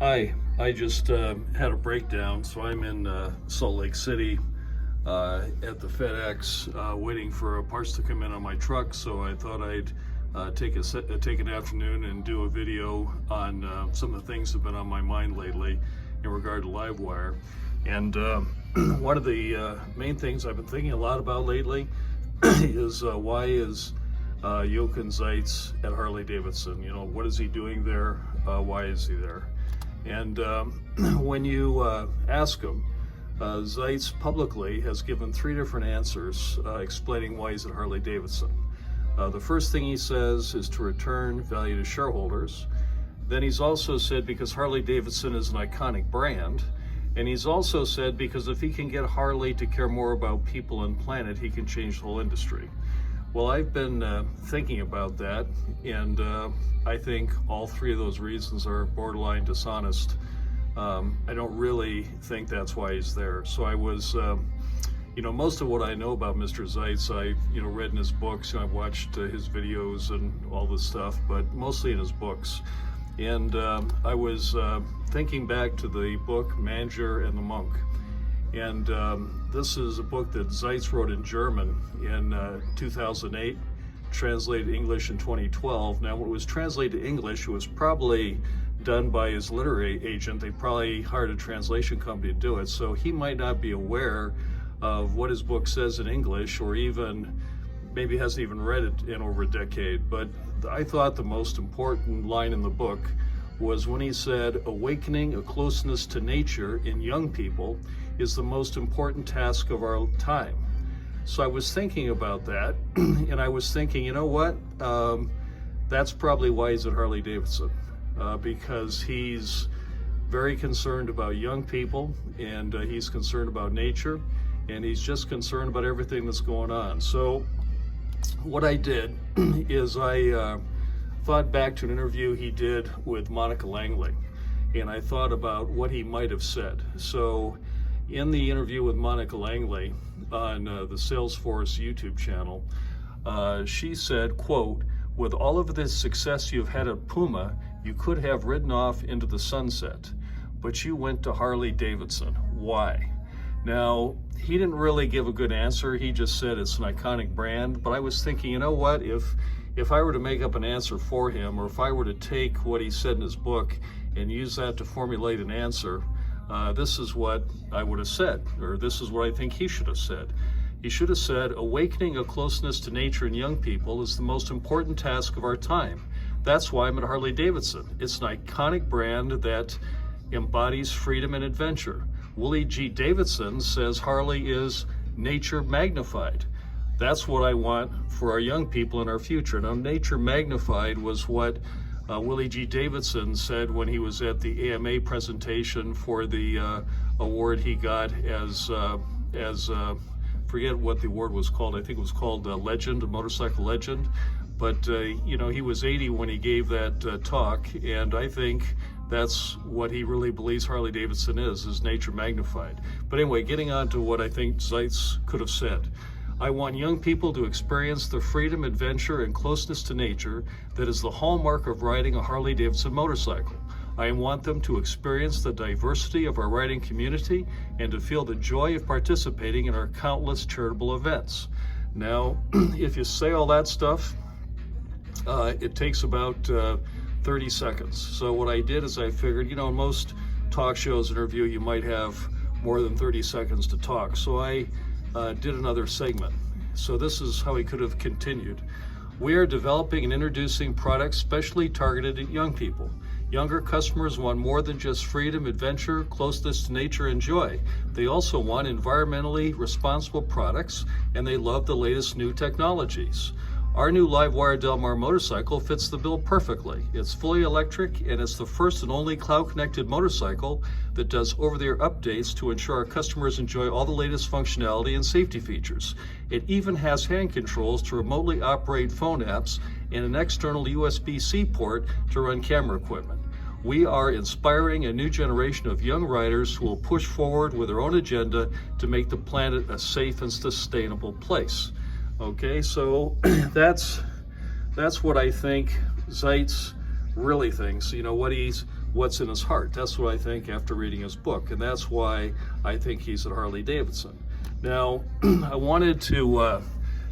Hi, I just had a breakdown, so I'm in Salt Lake City at the FedEx waiting for parts to come in on my truck, so I thought I'd take an afternoon and do a video on some of the things that have been on my mind lately in regard to LiveWire. And one of the main things I've been thinking a lot about lately is why is Jochen Zeitz at Harley-Davidson? You know, what is he doing there? Why is he there? And when you ask him, Zeitz publicly has given three different answers explaining why he's at Harley-Davidson. The first thing he says is to return value to shareholders. Then he's also said because Harley-Davidson is an iconic brand. And he's also said because if he can get Harley to care more about people and planet, he can change the whole industry. Well, I've been thinking about that, and I think all three of those reasons are borderline dishonest. I don't really think that's why he's there. So I was, most of what I know about Mr. Zeitz, I've, read in his books, I've watched his videos and all this stuff, but mostly in his books. And I was thinking back to the book Manager and the Monk. And this is a book that Zeitz wrote in German in 2008, translated English in 2012. Now, when it was translated to English, it was probably done by his literary agent. They probably hired a translation company to do it. So he might not be aware of what his book says in English, or even maybe hasn't even read it in over a decade. But I thought the most important line in the book was when he said, awakening a closeness to nature in young people is the most important task of our time. So I was thinking about that, and I was thinking, you know what? That's probably why he's at Harley-Davidson, because he's very concerned about young people, and he's concerned about nature, and he's just concerned about everything that's going on. So what I did is I thought back to an interview he did with Monica Langley, and I thought about what he might have said. So in the interview with Monica Langley on the Salesforce YouTube channel, she said, quote, with all of this success you've had at Puma, you could have ridden off into the sunset, but you went to Harley-Davidson. Why? Now, he didn't really give a good answer. He just said it's an iconic brand, but I was thinking, you know what, if I were to make up an answer for him, or if I were to take what he said in his book and use that to formulate an answer, this is what I would have said, or this is what I think he should have said. He should have said, awakening a closeness to nature in young people is the most important task of our time. That's why I'm at Harley-Davidson. It's an iconic brand that embodies freedom and adventure. Willie G. Davidson says Harley is nature magnified. That's what I want for our young people in our future. Now, nature magnified was what Willie G. Davidson said when he was at the AMA presentation for the award he got as forget what the award was called. I think it was called Legend, a motorcycle legend. But he was 80 when he gave that talk, and I think that's what he really believes Harley-Davidson is nature magnified. But anyway, getting on to what I think Zeitz could have said. I want young people to experience the freedom, adventure, and closeness to nature that is the hallmark of riding a Harley-Davidson motorcycle. I want them to experience the diversity of our riding community and to feel the joy of participating in our countless charitable events. Now, if you say all that stuff, it takes about 30 seconds. So what I did is I figured, in most talk shows, interview, you might have more than 30 seconds to talk. So I did another segment. So this is how he could have continued. We are developing and introducing products specially targeted at young people. Younger customers want more than just freedom, adventure, closeness to nature, and joy. They also want environmentally responsible products, and they love the latest new technologies. Our new LiveWire Del Mar motorcycle fits the bill perfectly. It's fully electric, and it's the first and only cloud-connected motorcycle that does over-the-air updates to ensure our customers enjoy all the latest functionality and safety features. It even has hand controls to remotely operate phone apps and an external USB-C port to run camera equipment. We are inspiring a new generation of young riders who will push forward with their own agenda to make the planet a safe and sustainable place. Okay, so that's what I think Zeitz really thinks. What what's in his heart. That's what I think after reading his book, and that's why I think he's at Harley-Davidson. Now, I wanted to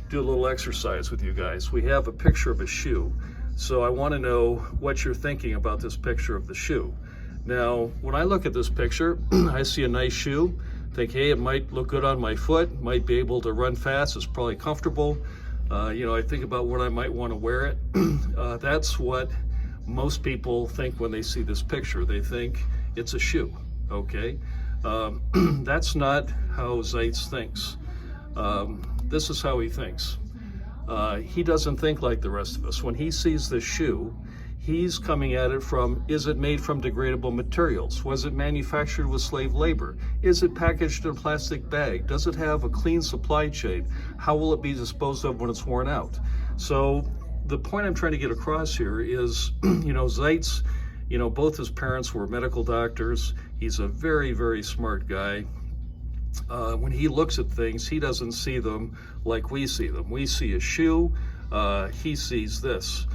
do a little exercise with you guys. We have a picture of a shoe, so I want to know what you're thinking about this picture of the shoe. Now, when I look at this picture, I see a nice shoe, think, hey, it might look good on my foot, might be able to run fast, it's probably comfortable. I think about when I might want to wear it. That's what most people think when they see this picture. They think it's a shoe, okay? That's not how Zeitz thinks. This is how he thinks. He doesn't think like the rest of us. When he sees this shoe, he's coming at it from, is it made from degradable materials? Was it manufactured with slave labor? Is it packaged in a plastic bag? Does it have a clean supply chain? How will it be disposed of when it's worn out? So the point I'm trying to get across here is, Zeitz, both his parents were medical doctors. He's a very, very smart guy. When he looks at things, he doesn't see them like we see them. We see a shoe, he sees this.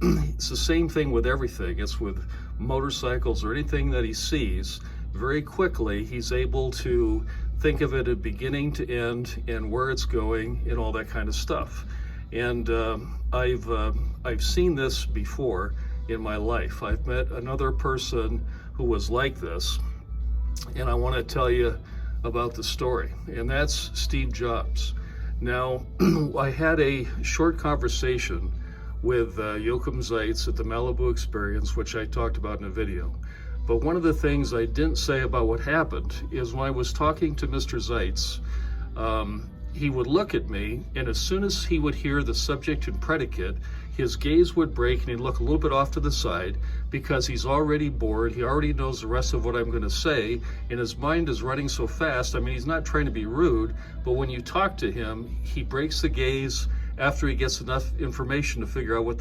It's the same thing with everything. It's with motorcycles or anything that he sees. Very quickly, he's able to think of it at beginning to end and where it's going and all that kind of stuff. And I've seen this before in my life. I've met another person who was like this, and I want to tell you about the story, and that's Steve Jobs. Now, I had a short conversation with Jochen Zeitz at the Malibu Experience, which I talked about in a video. But one of the things I didn't say about what happened is when I was talking to Mr. Zeitz, he would look at me, and as soon as he would hear the subject and predicate, his gaze would break and he'd look a little bit off to the side because he's already bored. He already knows the rest of what I'm going to say, and his mind is running so fast. I mean, he's not trying to be rude, but when you talk to him, he breaks the gaze after he gets enough information to figure out what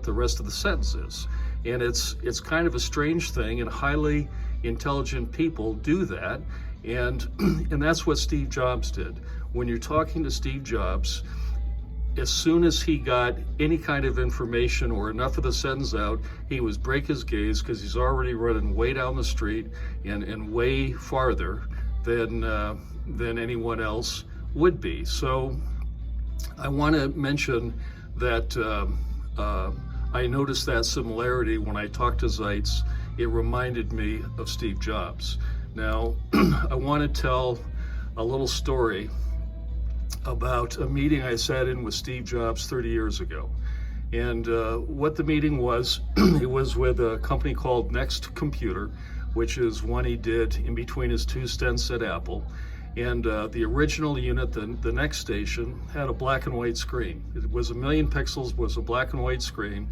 the rest of the sentence is. And it's kind of a strange thing, and highly intelligent people do that, and that's what Steve Jobs did. When you're talking to Steve Jobs, as soon as he got any kind of information or enough of the sentence out, he was break his gaze because he's already running way down the street and way farther than anyone else would be. So I want to mention that I noticed that similarity when I talked to Zeitz. It reminded me of Steve Jobs. Now, I want to tell a little story about a meeting I sat in with Steve Jobs 30 years ago. And what the meeting was, it was with a company called Next Computer, which is one he did in between his two stints at Apple. And the original unit, the Next station, had a black and white screen. It was 1 million pixels, was a black and white screen.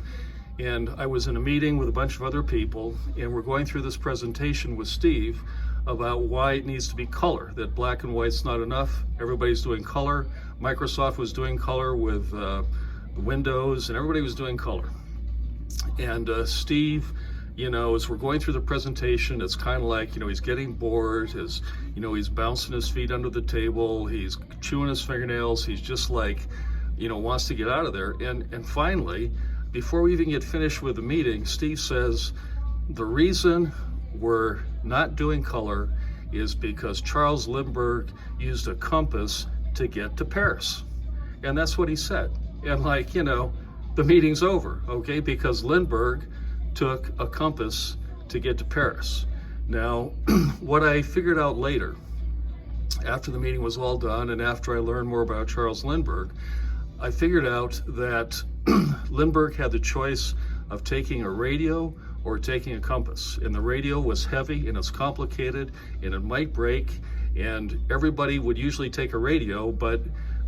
And I was in a meeting with a bunch of other people, and we're going through this presentation with Steve about why it needs to be color, that black and white's not enough. Everybody's doing color. Microsoft was doing color with Windows, and everybody was doing color. And Steve, as we're going through the presentation, it's kind of like, he's getting bored, he's bouncing his feet under the table, he's chewing his fingernails, he's just like, wants to get out of there. And finally, before we even get finished with the meeting, Steve says, the reason we're not doing color is because Charles Lindbergh used a compass to get to Paris. And that's what he said. And the meeting's over, okay? Because Lindbergh took a compass to get to Paris. Now, what I figured out later, after the meeting was all done and after I learned more about Charles Lindbergh, I figured out that Lindbergh had the choice of taking a radio or taking a compass. And the radio was heavy and it's complicated and it might break, and everybody would usually take a radio, but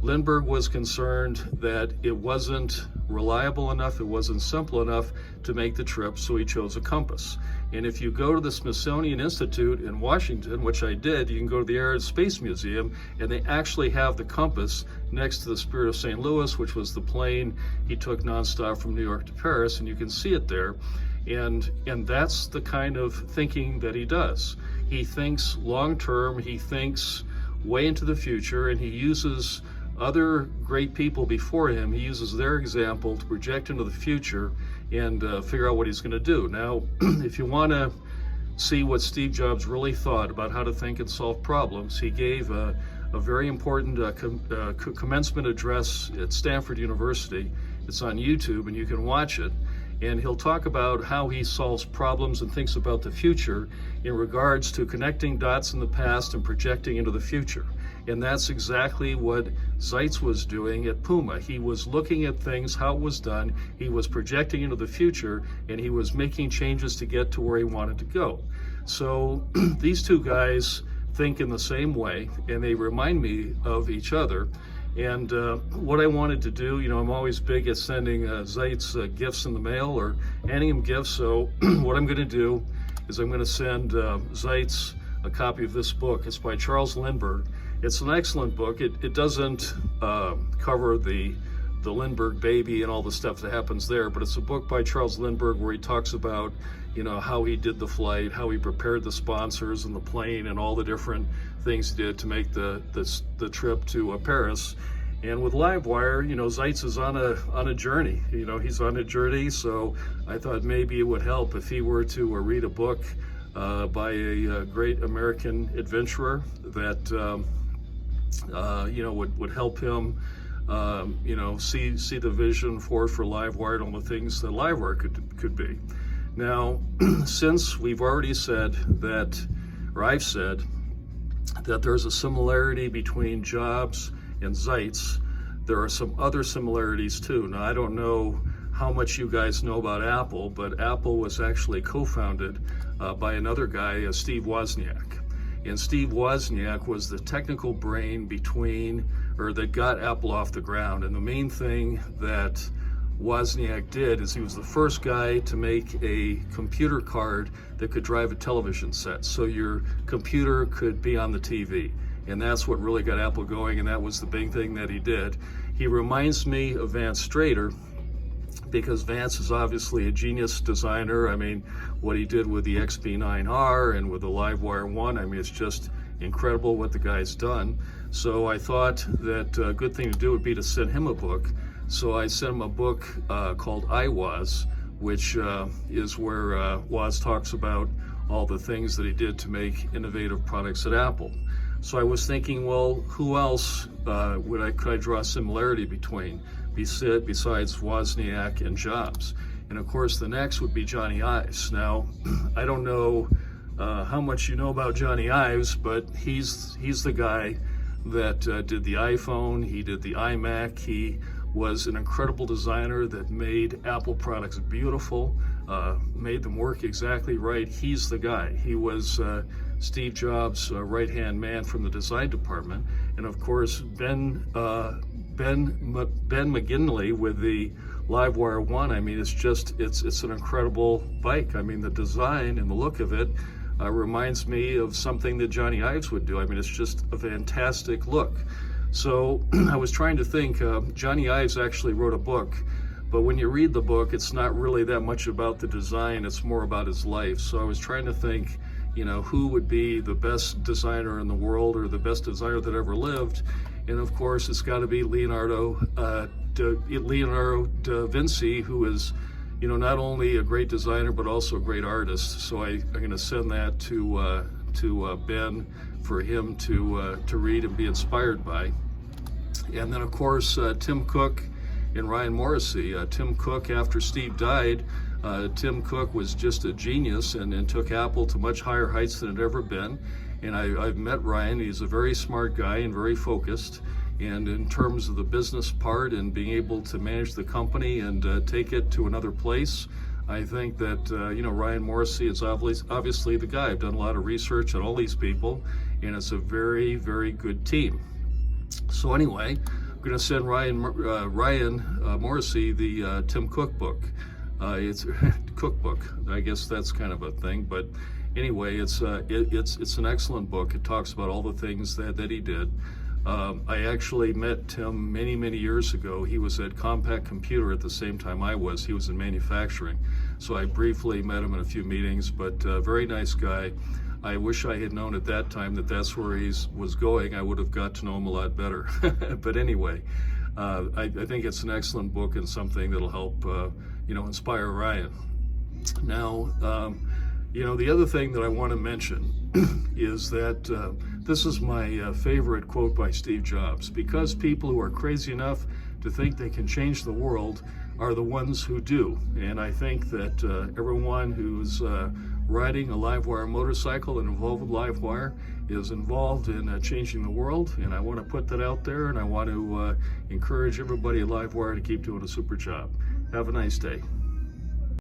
Lindbergh was concerned that it wasn't reliable enough, it wasn't simple enough to make the trip, so he chose a compass. And if you go to the Smithsonian Institute in Washington, which I did, you can go to the Air and Space Museum, and they actually have the compass next to the Spirit of St. Louis, which was the plane he took nonstop from New York to Paris, and you can see it there. And that's the kind of thinking that he does. He thinks long-term, he thinks way into the future, and he uses other great people before him, he uses their example to project into the future and figure out what he's going to do. Now, if you want to see what Steve Jobs really thought about how to think and solve problems, he gave a very important commencement address at Stanford University. It's on YouTube and you can watch it. And he'll talk about how he solves problems and thinks about the future in regards to connecting dots in the past and projecting into the future. And that's exactly what Zeitz was doing at Puma. He was looking at things, how it was done, he was projecting into the future, and he was making changes to get to where he wanted to go. So these two guys think in the same way, and they remind me of each other. And what I wanted to do, I'm always big at sending Zeitz gifts in the mail or handing him gifts. So what I'm going to do is I'm going to send Zeitz a copy of this book. It's by Charles Lindbergh. It's an excellent book. It doesn't cover the Lindbergh baby and all the stuff that happens there, but it's a book by Charles Lindbergh where he talks about, how he did the flight, how he prepared the sponsors and the plane and all the different things he did to make the trip to Paris. And with LiveWire, Zeitz is on a journey. He's on a journey, so I thought maybe it would help if he were to read a book by a great American adventurer that would help him see the vision for LiveWire and all the things that LiveWire could be. Now, since we've already said that, or I've said that there's a similarity between Jobs and Zeitz, there are some other similarities too. Now, I don't know how much you guys know about Apple, but Apple was actually co-founded by another guy, Steve Wozniak. And Steve Wozniak was the technical brain that got Apple off the ground. And the main thing that Wozniak did is he was the first guy to make a computer card that could drive a television set. So your computer could be on the TV. And that's what really got Apple going, and that was the big thing that he did. He reminds me of Vance Strader, because Vance is obviously a genius designer. I mean, what he did with the XB9R and with the LiveWire 1, it's just incredible what the guy's done. So I thought that a good thing to do would be to send him a book. So I sent him a book called iWoz, which is where Woz talks about all the things that he did to make innovative products at Apple. So I was thinking, well, who else could I draw a similarity between besides Wozniak and Jobs? And of course, the next would be Johnny Ives. Now, I don't know how much you know about Johnny Ives, but he's the guy that did the iPhone, he did the iMac, he was an incredible designer that made Apple products beautiful, made them work exactly right. He's the guy. He was Steve Jobs' right-hand man from the design department. And of course, Ben McGinley with the LiveWire 1, it's an incredible bike. The design and the look of it reminds me of something that Johnny Ives would do. It's just a fantastic look. So I was trying to think, Johnny Ives actually wrote a book, but when you read the book, it's not really that much about the design, it's more about his life. So I was trying to think, who would be the best designer in the world or the best designer that ever lived? And of course, it's got to be Leonardo da Vinci, who is, not only a great designer, but also a great artist. So I'm going to send that to Ben for him to read and be inspired by. And then of course, Tim Cook and Ryan Morrissey. Tim Cook, after Steve died, Tim Cook was just a genius and took Apple to much higher heights than it had ever been. And I've met Ryan. He's a very smart guy and very focused. And in terms of the business part and being able to manage the company and take it to another place, I think that, Ryan Morrissey is obviously the guy. I've done a lot of research on all these people, and it's a very, very good team. So anyway, I'm going to send Ryan Morrissey the Tim Cook book. It's cookbook. I guess that's kind of a thing, but anyway, it's an excellent book. It talks about all the things that he did. I actually met Tim many, many years ago. He was at Compaq Computer at the same time I was. He was in manufacturing. So I briefly met him in a few meetings, but very nice guy. I wish I had known at that time that that's where he was going. I would have got to know him a lot better. But anyway, I think it's an excellent book and something that'll help, inspire Ryan. Now, You know, the other thing that I want to mention is that this is my favorite quote by Steve Jobs. Because people who are crazy enough to think they can change the world are the ones who do. And I think that everyone who's riding a LiveWire motorcycle and involved with LiveWire is involved in changing the world. And I want to put that out there, and I want to encourage everybody at LiveWire to keep doing a super job. Have a nice day.